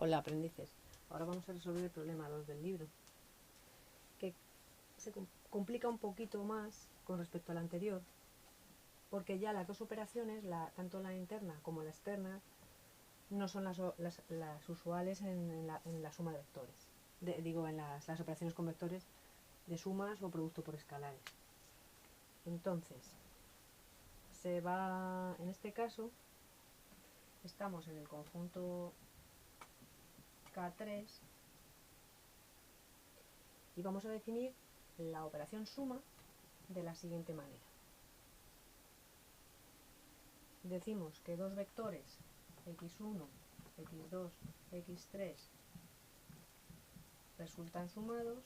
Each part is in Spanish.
Hola, aprendices. Ahora vamos a resolver el problema 2 del libro, que se complica un poquito más con respecto al anterior, porque ya las dos operaciones, tanto la interna como la externa, no son las usuales en la suma de vectores. En las operaciones con vectores de sumas o producto por escalares. Entonces, en este caso, estamos en el conjunto K3 y vamos a definir la operación suma de la siguiente manera. Decimos que dos vectores x1, x2, x3 resultan sumados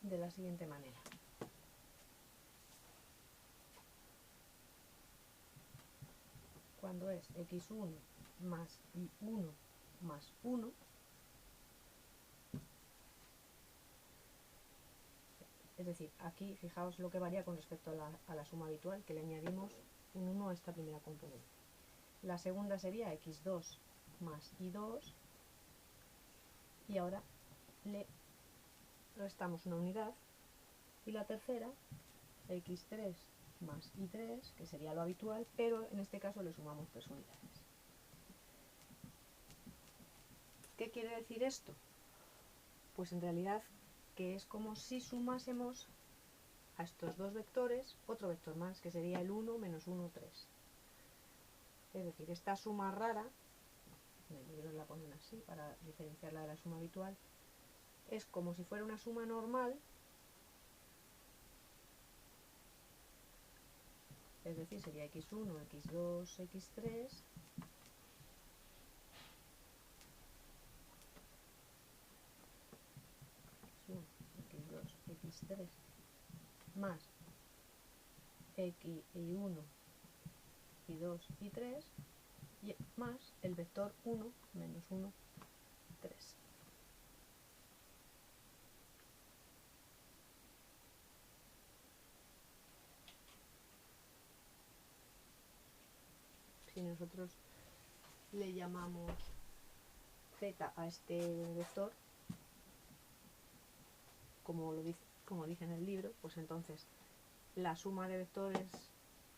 de la siguiente manera. Cuando es x1 más y1 más 1, es decir, aquí fijaos lo que varía con respecto a la suma habitual, que le añadimos un 1 a esta primera componente. La segunda sería x2 más y2, y ahora le restamos una unidad, y la tercera, x3 más y3, que sería lo habitual, pero en este caso le sumamos 3 unidades. ¿Qué quiere decir esto? Pues en realidad que es como si sumásemos a estos dos vectores otro vector más, que sería el 1 menos 1, 3. Es decir, esta suma rara, en el libro la ponen así para diferenciarla de la suma habitual, es como si fuera una suma normal, es decir, sería x1, x2, x3, x2, x3, más y1, y2, y3, y más el vector 1 menos 1, 3. Si nosotros le llamamos z a este vector, como dice en el libro, pues entonces la suma de vectores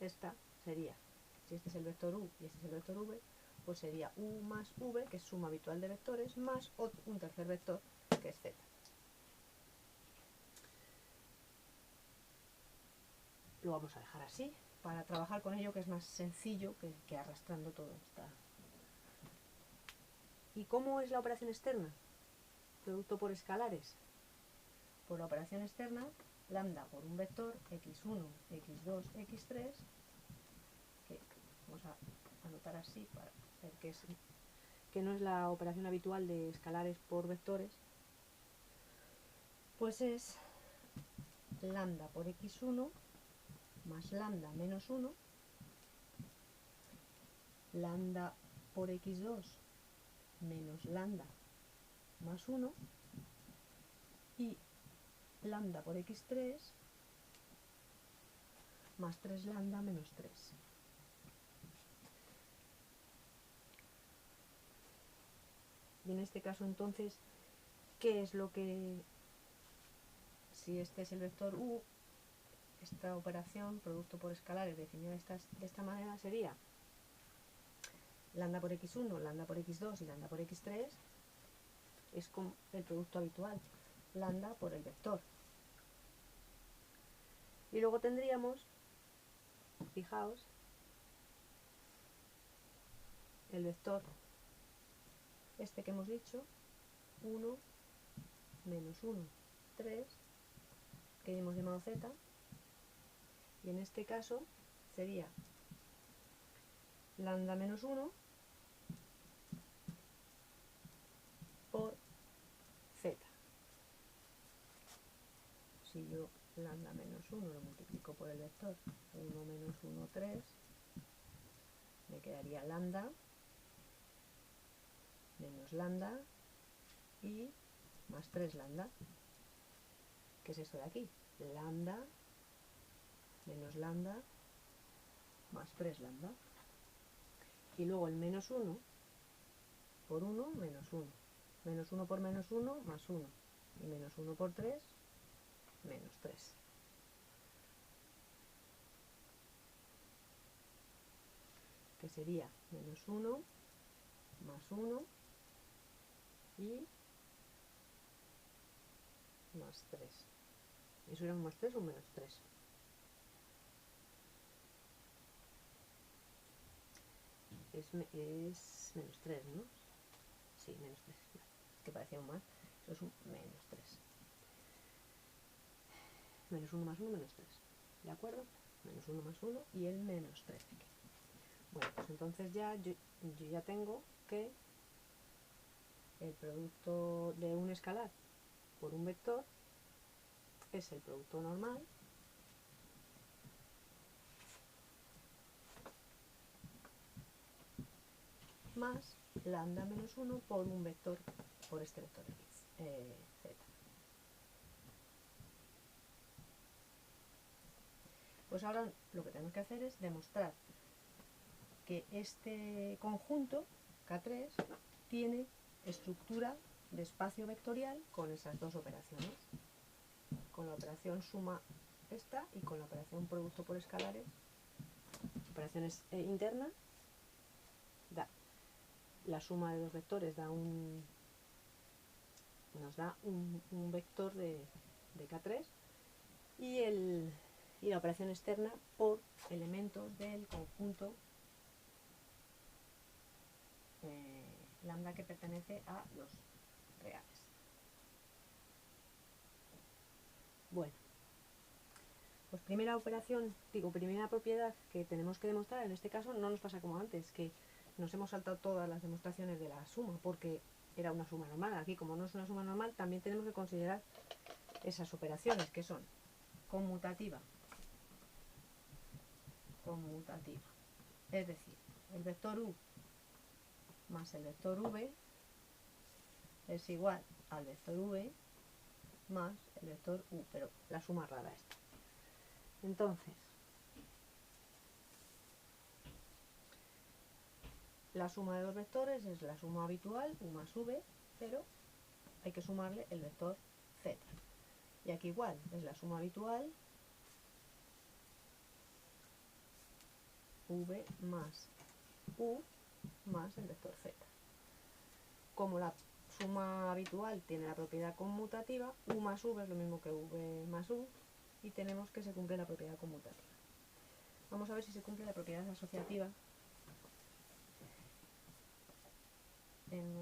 esta sería, si este es el vector u y este es el vector v, pues sería u más v, que es suma habitual de vectores, más un tercer vector, que es z. Lo vamos a dejar así, para trabajar con ello, que es más sencillo que arrastrando todo esta. ¿Y cómo es la operación externa? Producto por escalares. Por la operación externa, lambda por un vector, x1, x2, x3, que vamos a anotar así para ver que no es la operación habitual de escalares por vectores, pues es lambda por x1 más lambda menos 1, lambda por x2 menos lambda más 1, y lambda por x3 más 3 lambda menos 3. Y en este caso entonces, ¿qué es lo que, si este es el vector u, esta operación, producto por escalares, definida de esta manera, sería lambda por x1, lambda por x2 y lambda por x3, es como el producto habitual, lambda por el vector. Y luego tendríamos, fijaos, el vector este que hemos dicho, 1, menos 1, 3, que hemos llamado z, y en este caso sería lambda menos 1 por z. Si yo lambda menos 1 lo multiplico por el vector 1 menos 1, 3, me quedaría lambda menos lambda y más 3 lambda, que es esto de aquí, lambda menos lambda más 3 lambda. Y luego el menos 1 por 1 menos 1. Menos 1 por menos 1 más 1. Y menos 1 por 3 menos 3. Que sería menos 1 más 1 y más 3. ¿Eso era un más 3 o un menos 3? Es menos 3, ¿no? Sí, menos 3. Es que parecía un más. Eso es un menos 3. Menos 1 más 1, menos 3. ¿De acuerdo? Menos 1 más 1 y el menos 3 aquí. Bueno, pues entonces ya yo ya tengo que el producto de un escalar por un vector es el producto normal más lambda menos 1 por un vector, por este vector x, z. Pues ahora lo que tenemos que hacer es demostrar que este conjunto K3 tiene estructura de espacio vectorial con esas dos operaciones, con la operación suma esta y con la operación producto por escalares, operaciones internas, la suma de dos vectores nos da un vector de K3 y la operación externa por elementos del conjunto lambda que pertenece a los reales. Bueno, pues primera operación, primera propiedad que tenemos que demostrar. En este caso no nos pasa como antes, que nos hemos saltado todas las demostraciones de la suma porque era una suma normal. Aquí, como no es una suma normal, también tenemos que considerar esas operaciones que son conmutativa, es decir, el vector u más el vector v es igual al vector v más el vector u, pero la suma rara esta. Entonces, la suma de dos vectores es la suma habitual, u más v, pero hay que sumarle el vector z. Y aquí igual, es la suma habitual, v más u más el vector z. Como la suma habitual tiene la propiedad conmutativa, u más v es lo mismo que v más u, y tenemos que se cumple la propiedad conmutativa. Vamos a ver si se cumple la propiedad asociativa en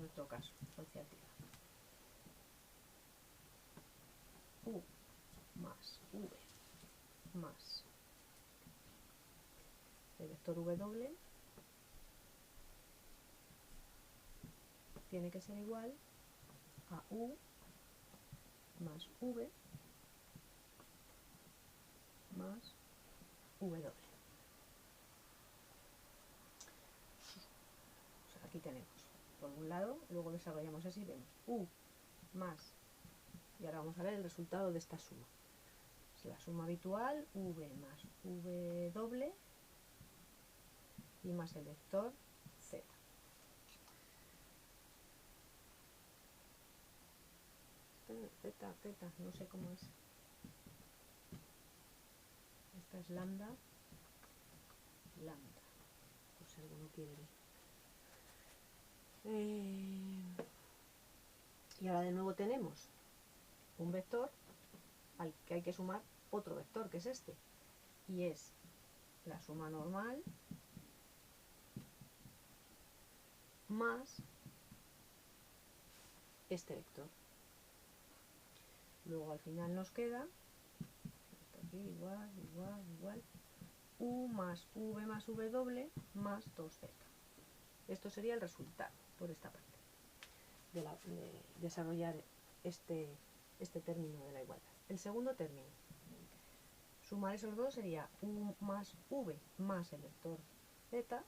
nuestro caso, asociativa. U más v más el vector w tiene que ser igual a u más v más w. O sea, aquí tenemos por un lado, luego desarrollamos así, vemos u más, y ahora vamos a ver el resultado de esta suma. Es la suma habitual, v más w y más el vector z. Z, no sé cómo es. Esta es lambda, por si alguno quiere ver. Y ahora de nuevo tenemos un vector al que hay que sumar otro vector, que es este, y es la suma normal más este vector. Luego al final nos queda, esto aquí igual, u más v más w más 2z. Esto sería el resultado por esta parte de desarrollar este término de la igualdad. El segundo término, sumar esos dos sería u más v más el vector z,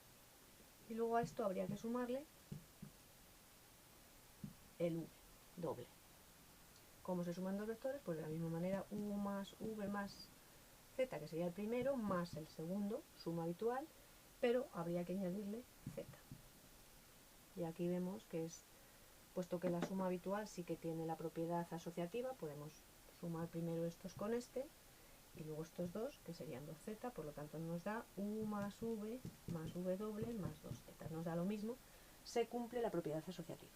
y luego a esto habría que sumarle el v doble. ¿Cómo se suman dos vectores? Pues de la misma manera, u más v más z, que sería el primero, más el segundo, suma habitual, pero habría que añadirle z. Y aquí vemos que es, puesto que la suma habitual sí que tiene la propiedad asociativa, podemos sumar primero estos con este y luego estos dos, que serían 2z, por lo tanto nos da u más v doble más 2z. Nos da lo mismo, se cumple la propiedad asociativa.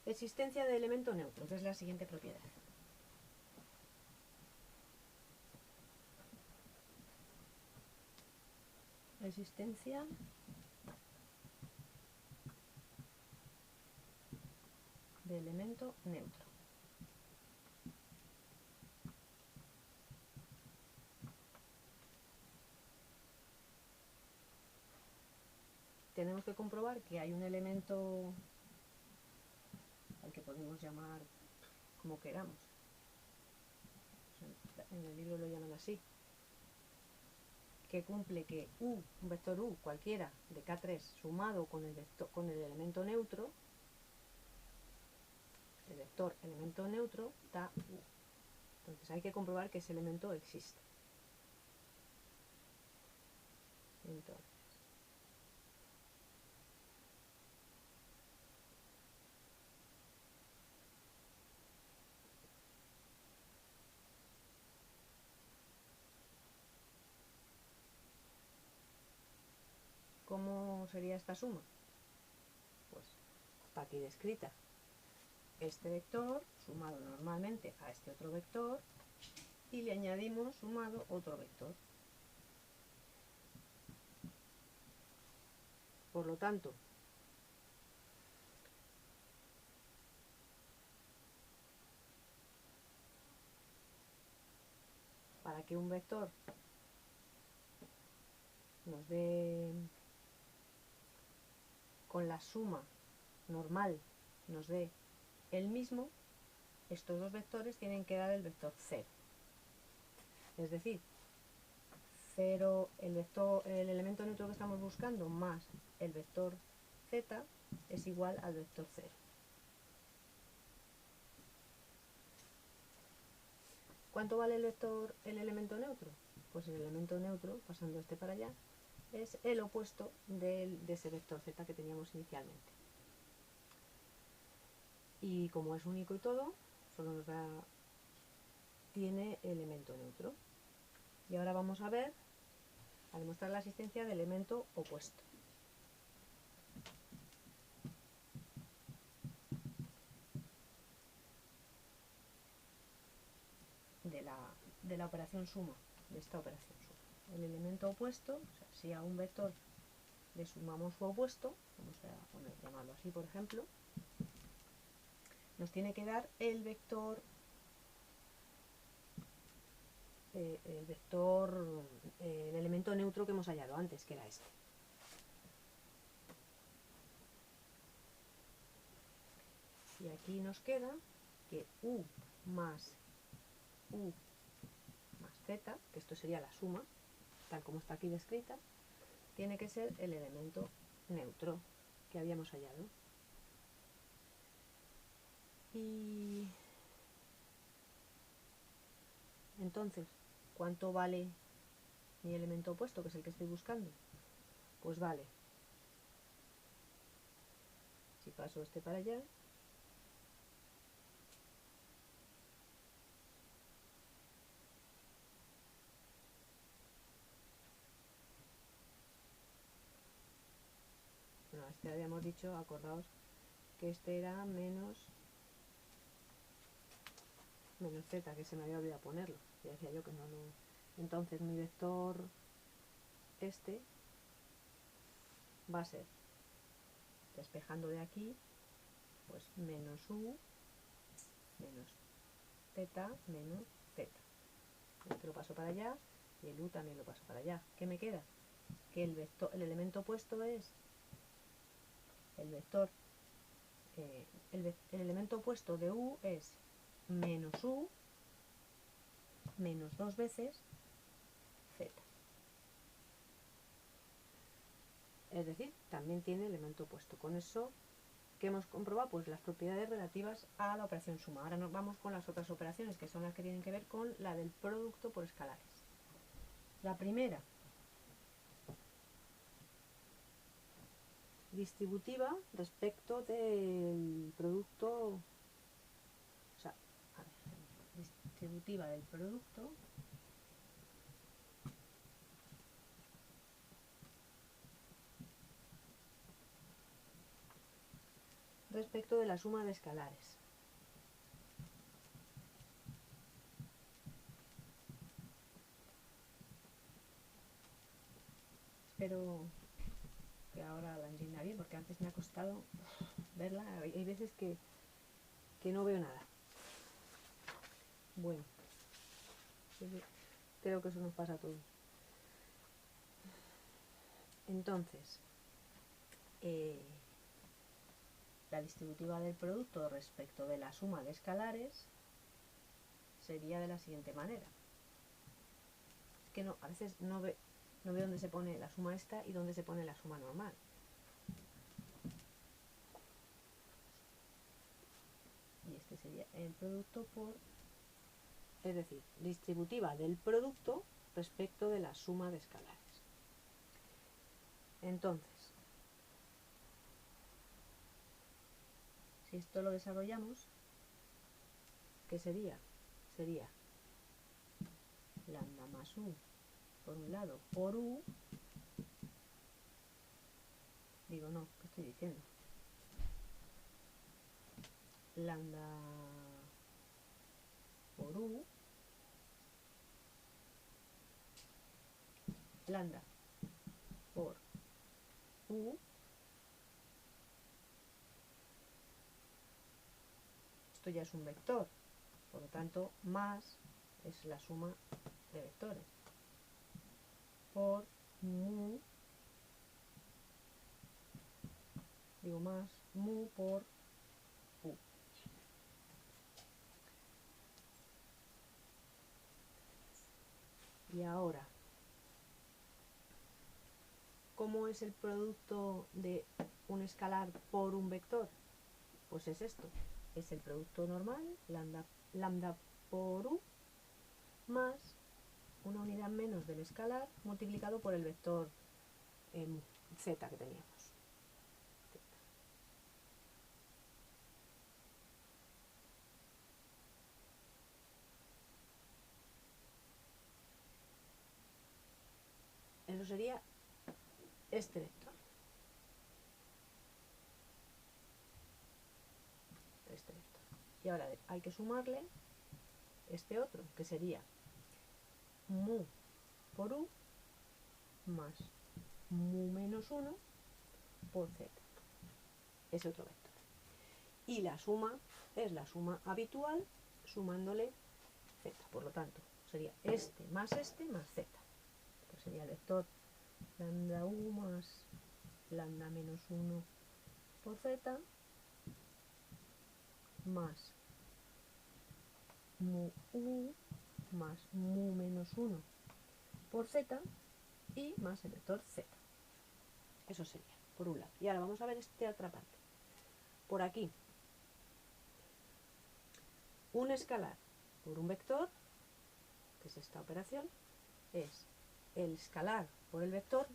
Existencia de elemento neutro, que es la siguiente propiedad. Existencia de elemento neutro. Tenemos que comprobar que hay un elemento al que podemos llamar como queramos. En el libro lo llaman así. Que cumple que un vector u cualquiera de K3 sumado con el elemento neutro, el vector elemento neutro da u. Entonces hay que comprobar que ese elemento existe. Entonces, ¿cómo sería esta suma? Pues está aquí descrita. Este vector sumado normalmente a este otro vector y le añadimos sumado otro vector. Por lo tanto, para que un vector nos dé, con la suma normal, nos dé el mismo, estos dos vectores tienen que dar el vector 0. Es decir, 0, el elemento neutro que estamos buscando más el vector z es igual al vector 0. ¿Cuánto vale el elemento neutro? Pues el elemento neutro, pasando este para allá, es el opuesto de ese vector z que teníamos inicialmente. Y como es único y todo, solo nos da, tiene elemento neutro. Y ahora vamos a ver, a demostrar la existencia de elemento opuesto. De la operación suma, de esta operación suma. El elemento opuesto, o sea, si a un vector le sumamos su opuesto, vamos a llamarlo así por ejemplo, nos tiene que dar el vector, el elemento neutro que hemos hallado antes, que era este. Y aquí nos queda que u más z, que esto sería la suma, tal como está aquí descrita, tiene que ser el elemento neutro que habíamos hallado. Y entonces, ¿cuánto vale mi elemento opuesto, que es el que estoy buscando? Pues vale, si paso este para allá, bueno, este habíamos dicho, acordaos que este era menos z, que se me había olvidado ponerlo, ya decía yo que no lo... Entonces mi vector este va a ser, despejando de aquí, pues menos u menos z menos z. Este lo paso para allá y el u también lo paso para allá. ¿Qué me queda? Que el elemento opuesto es el vector, el elemento opuesto de u es menos u menos 2 veces z. Es decir, también tiene elemento opuesto. Con eso ¿qué hemos comprobado? Pues las propiedades relativas a la operación suma. Ahora nos vamos con las otras operaciones, que son las que tienen que ver con la del producto por escalares. La primera, distributiva respecto del producto, o sea, a ver, distributiva del producto respecto de la suma de escalares. Espero que ahora la entienda bien, porque antes me ha costado verla. Hay veces que no veo nada. Bueno, creo que eso nos pasa a todos. Entonces, la distributiva del producto respecto de la suma de escalares sería de la siguiente manera. Es que no, a veces no veo dónde se pone la suma esta y dónde se pone la suma normal. Y este sería el producto por, es decir, distributiva del producto respecto de la suma de escalares. Entonces, si esto lo desarrollamos, ¿qué sería? Sería lambda más u por un lado por u, digo no, ¿qué estoy diciendo? Lambda por u, lambda por u, esto ya es un vector, por lo tanto más es la suma de vectores, por mu, digo más mu por u. Y ahora, ¿cómo es el producto de un escalar por un vector? Pues es esto, es el producto normal, lambda por u, más una unidad menos del escalar multiplicado por el vector z que teníamos. Eso sería este vector. Este vector. Y ahora hay que sumarle este otro, que sería mu por u más mu menos 1 por z. Ese otro vector. Y la suma es la suma habitual sumándole z. Por lo tanto, sería este más z. Pues sería el vector lambda u más lambda menos 1 por z más mu u más mu menos 1 por z y más el vector z. Eso sería, por un lado. Y ahora vamos a ver esta otra parte. Por aquí, un escalar por un vector, que es esta operación, es el escalar por el vector,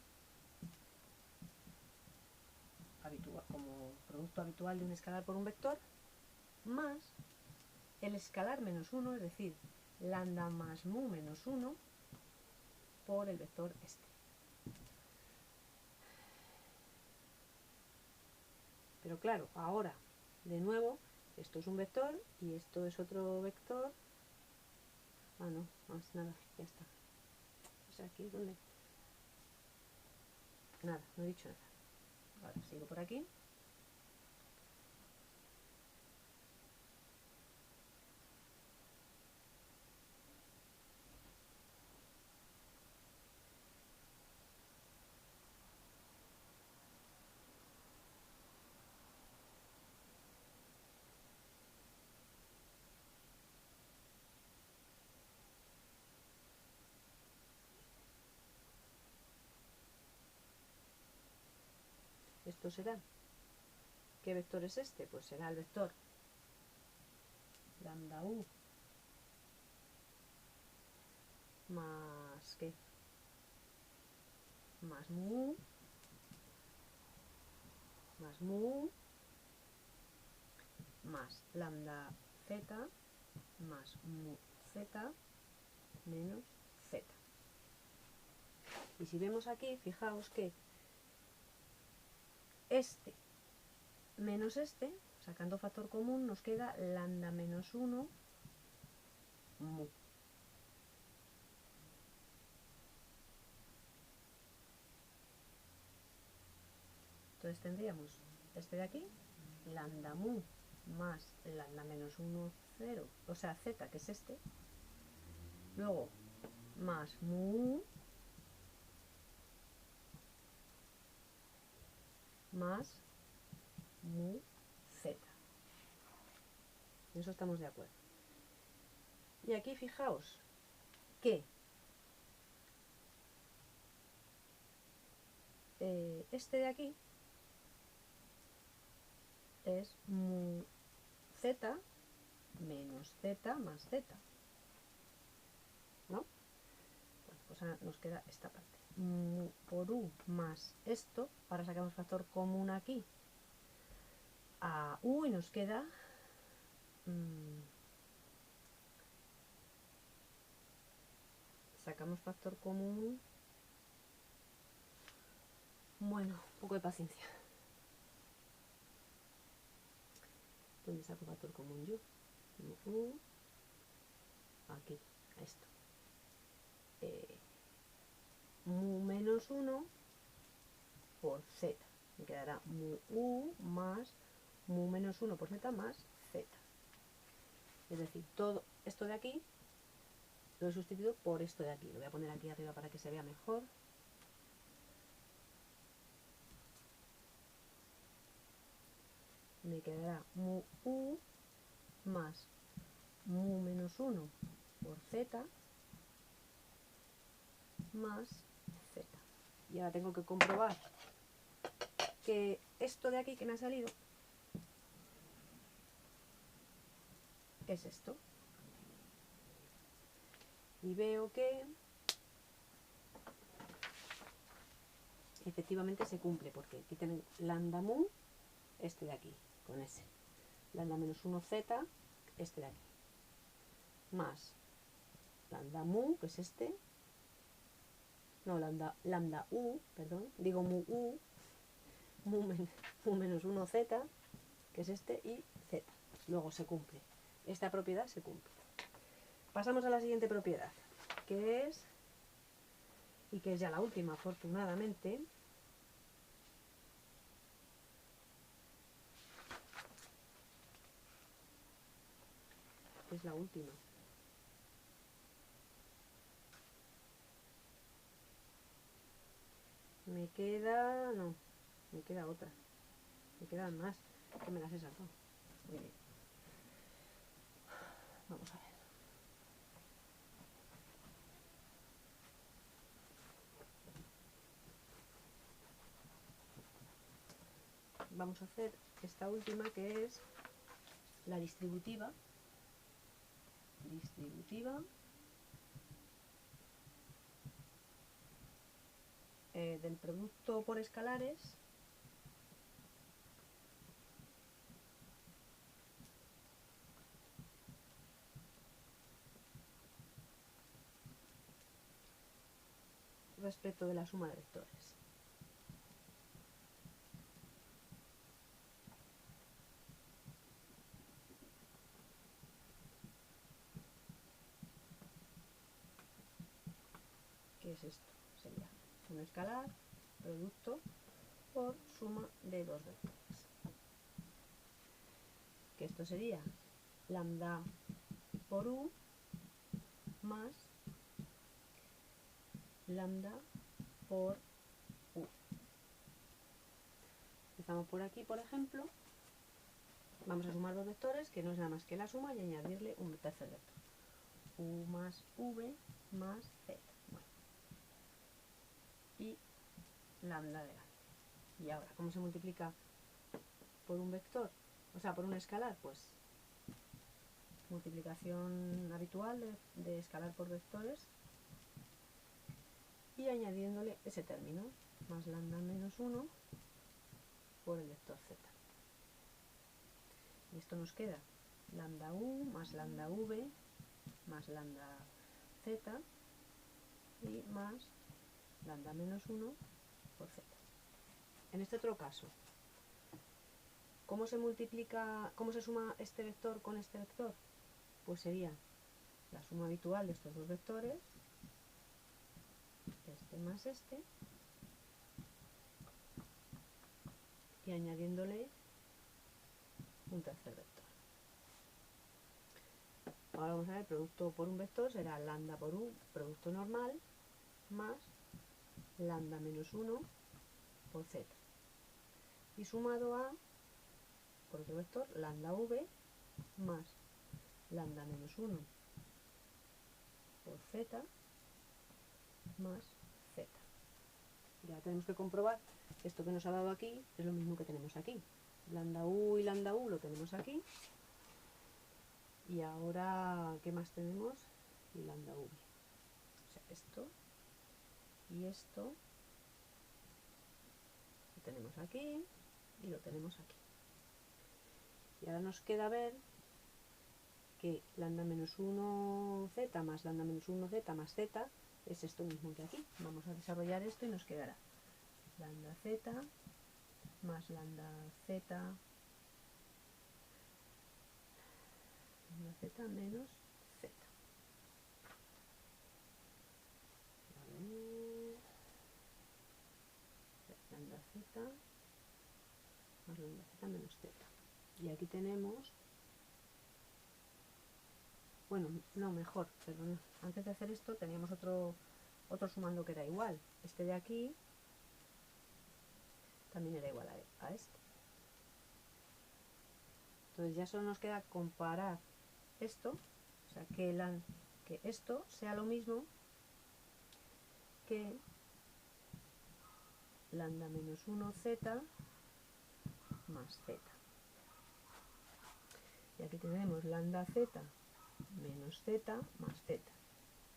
habitual, como producto habitual de un escalar por un vector, más el escalar menos 1, es decir, lambda más mu menos 1 por el vector este. Pero claro, ahora, de nuevo, esto es un vector y esto es otro vector. Ah, no, más nada, ya está. O sea, aquí es donde... Nada, no he dicho nada. Ahora sigo por aquí. Esto será ¿Qué vector es este? Pues será el vector lambda u más ¿qué? Más mu más lambda z más mu z menos z. Y si vemos aquí, fijaos que este menos este, sacando factor común, nos queda lambda menos 1 mu. Entonces tendríamos este de aquí, lambda mu más lambda menos 1, 0, o sea, z, que es este, luego más mu más mu z. En eso estamos de acuerdo. Y aquí fijaos que este de aquí es mu z menos z más z, ¿no? Bueno, pues ahora nos queda esta parte. Mu por u más esto, ahora sacamos factor común aquí a u y nos queda sacamos factor común. Bueno, un poco de paciencia. ¿Dónde saco factor común yo? U, aquí, esto. Mu menos 1 por z. Me quedará mu u más mu menos 1 por z más z. Es decir, todo esto de aquí lo he sustituido por esto de aquí. Lo voy a poner aquí arriba para que se vea mejor. Me quedará mu u más mu menos 1 por z más z. Y ahora tengo que comprobar que esto de aquí que me ha salido es esto. Y veo que efectivamente se cumple, porque aquí tengo lambda mu, este de aquí, con ese. Lambda menos 1z, este de aquí. Más lambda mu, que es este. No, lambda u, perdón. Digo mu u, mu menos 1z, que es este, y z. Luego se cumple. Esta propiedad se cumple. Pasamos a la siguiente propiedad, que es, y que es ya la última, afortunadamente, es la última. Me queda, no, me queda otra. Me quedan más, que me las he saltado. Muy bien. Vamos a ver. Vamos a hacer esta última, que es la distributiva. Del producto por escalares respecto de la suma de vectores. ¿Qué es esto? Sería un escalar, producto por suma de dos vectores. Que esto sería lambda por u más lambda por u. Empezamos por aquí, por ejemplo. Vamos a sumar dos vectores, que no es nada más que la suma, y añadirle un tercer vector. U más v más z. Bueno. Y lambda delante. Y ahora, ¿cómo se multiplica por un vector, o sea, por un escalar, pues multiplicación habitual de escalar por vectores y añadiéndole ese término, más lambda menos 1 por el vector z. Y esto nos queda lambda u más lambda v más lambda z y más lambda menos 1 por z. En este otro caso, ¿cómo se multiplica, cómo se suma este vector con este vector? Pues sería la suma habitual de estos dos vectores, este más este, y añadiéndole un tercer vector. Ahora vamos a ver, producto por un vector será lambda por u, producto normal, más lambda menos 1 por z. Y sumado a, por otro vector, lambda v más lambda menos 1 por z más z. Ya tenemos que comprobar que esto que nos ha dado aquí es lo mismo que tenemos aquí. Lambda u y lambda u lo tenemos aquí. Y ahora, ¿qué más tenemos? Y lambda v. O sea, esto y esto lo tenemos aquí y lo tenemos aquí. Y ahora nos queda ver que lambda menos 1z más lambda menos 1z más z es esto mismo que aquí. Vamos a desarrollar esto y nos quedará lambda z más lambda z menos z. Lambda z más lambda z menos z. Y aquí tenemos, bueno, no, mejor, perdón, antes de hacer esto teníamos otro sumando que era igual. Este de aquí también era igual a este. Entonces ya solo nos queda comparar esto, o sea, que esto sea lo mismo que lambda menos 1z más z. Y aquí tenemos lambda z menos z más z.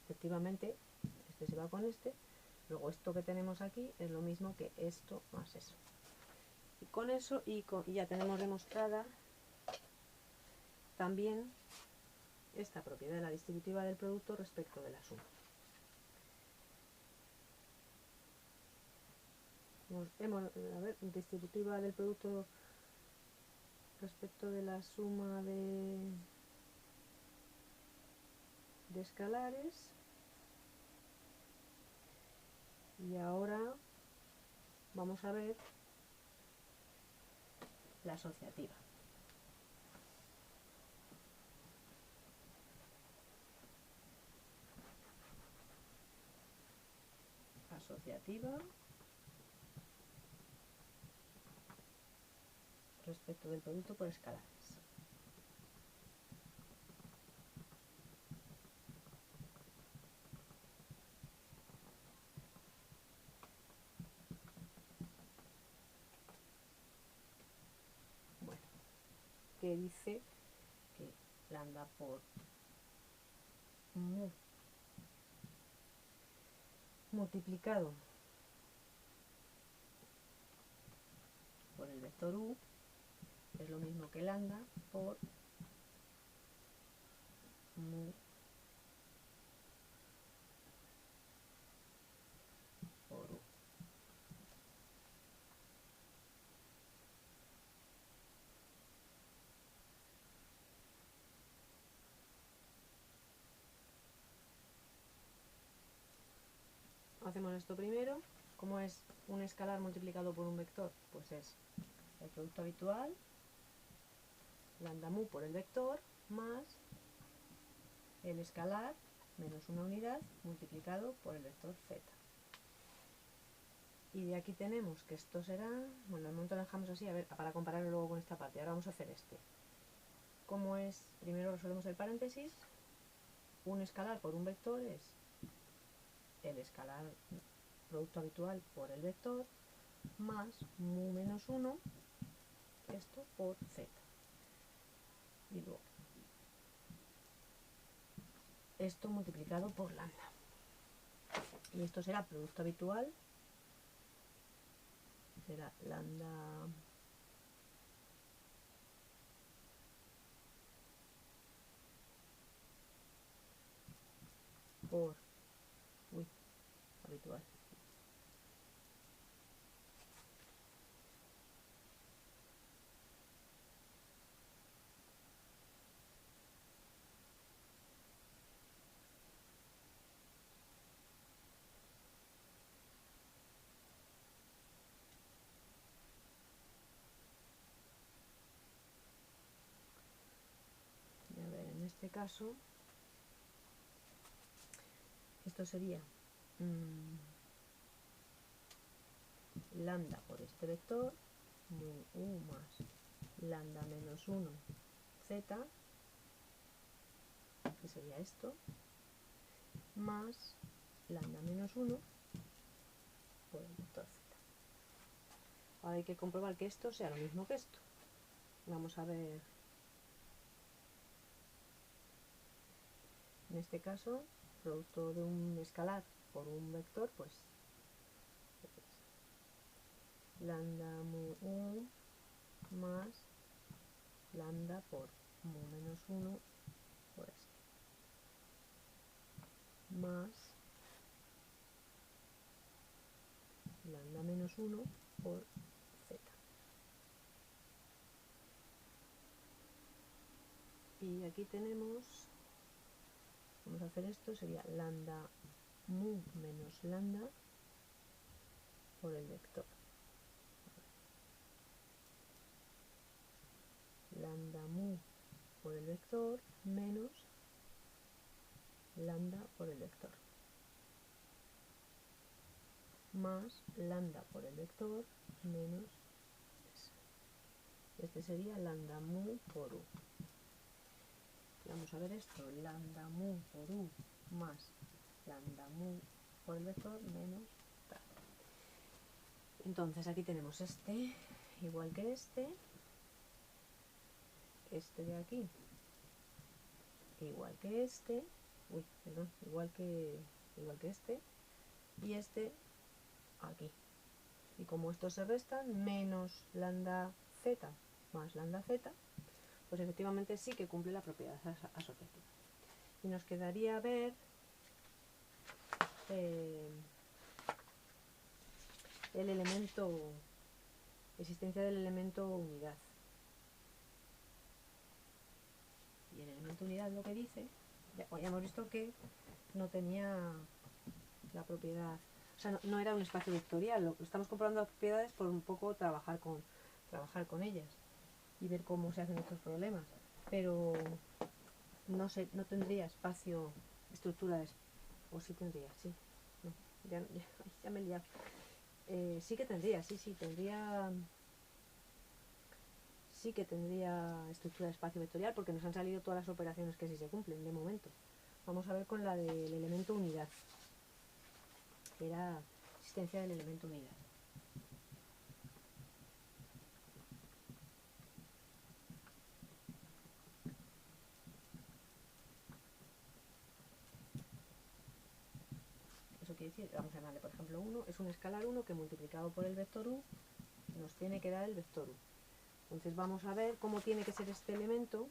Efectivamente, este se va con este. Luego esto que tenemos aquí es lo mismo que esto más eso. Y con eso y ya tenemos demostrada también esta propiedad de la distributiva del producto respecto de la suma. A ver, distributiva del producto respecto de la suma de escalares. Y ahora vamos a ver la asociativa. Asociativa respecto del producto por escalares. Bueno, que dice que lambda por mu multiplicado por el vector u es lo mismo que lambda por mu por u. Hacemos esto primero. ¿Cómo es un escalar multiplicado por un vector? Pues es el producto habitual, lambda mu por el vector, más el escalar menos una unidad multiplicado por el vector z. Y de aquí tenemos que esto será, bueno, de momento lo dejamos así, a ver, para compararlo luego con esta parte. Ahora vamos a hacer este. ¿Cómo es? Primero resolvemos el paréntesis. Un escalar por un vector es el escalar producto habitual por el vector más mu menos 1, esto por z. Y luego esto multiplicado por lambda. Y esto será producto habitual, será lambda por habitual. Y a ver, en este caso, esto sería lambda por este vector, mu u más lambda menos 1 z, que sería esto, más lambda menos 1 por el vector z. Ahora hay que comprobar que esto sea lo mismo que esto. Vamos a ver, en este caso, producto de un escalar por un vector, pues lambda mu u más lambda por mu menos 1 por este, más lambda menos 1 por z. Y aquí tenemos, vamos a hacer esto, sería lambda mu menos lambda por el vector. Lambda mu por el vector menos lambda por el vector. Más lambda por el vector menos eso. Este sería lambda mu por u. Vamos a ver esto, lambda mu por u más lambda mu por el vector menos tal. Entonces aquí tenemos este igual que este de aquí igual que este, igual que este y este aquí. Y como estos se restan, menos lambda z más lambda z, pues efectivamente sí que cumple la propiedad asociativa. Y nos quedaría ver el elemento, existencia del elemento unidad. Y el elemento unidad lo que dice, ya hemos visto que no tenía la propiedad, o sea, no era un espacio vectorial, lo estamos comprobando las propiedades por un poco trabajar con ellas y ver cómo se hacen estos problemas, pero no tendría espacio, estructura, o sí tendría, sí, no, ya me he liado. Sí que tendría, sí que tendría estructura de espacio vectorial porque nos han salido todas las operaciones que sí se cumplen de momento. Vamos a ver con la del elemento unidad, que era existencia del elemento unidad. Eso quiere decir, vamos a llamarle por ejemplo 1, es un escalar 1 que multiplicado por el vector u nos tiene que dar el vector u. Entonces vamos a ver cómo tiene que ser este elemento.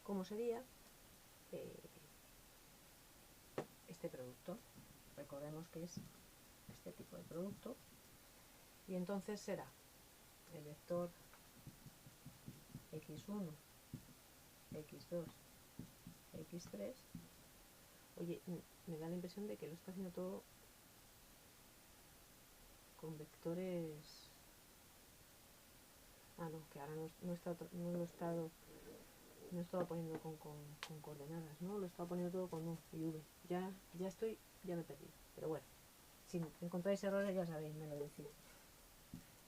¿Cómo sería este producto? Recordemos que es este tipo de producto. Y entonces será el vector x1, x2, x3. Oye, me da la impresión de que lo está haciendo todo con vectores. Ah, no, que ahora no lo he estado poniendo con coordenadas, ¿no? Lo he estado poniendo todo con u y v. Ya me he perdido. Pero bueno, si encontráis errores ya sabéis, me lo decís.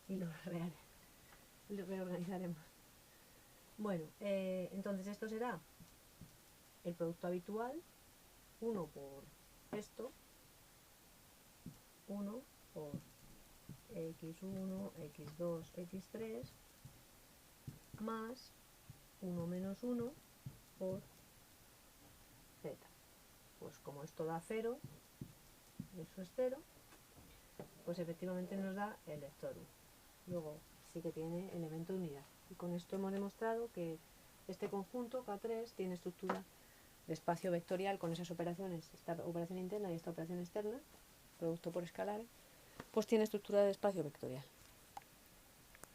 Y lo reorganizaremos. Bueno, entonces esto será el producto habitual 1 por esto, 1 por x1, x2, x3, más 1 menos 1 por z. Pues como esto da 0, eso es 0, pues efectivamente nos da el vector 1. Luego sí que tiene elemento de unidad. Y con esto hemos demostrado que este conjunto K3 tiene estructura de espacio vectorial con esas operaciones, esta operación interna y esta operación externa, producto por escalares, pues tiene estructura de espacio vectorial.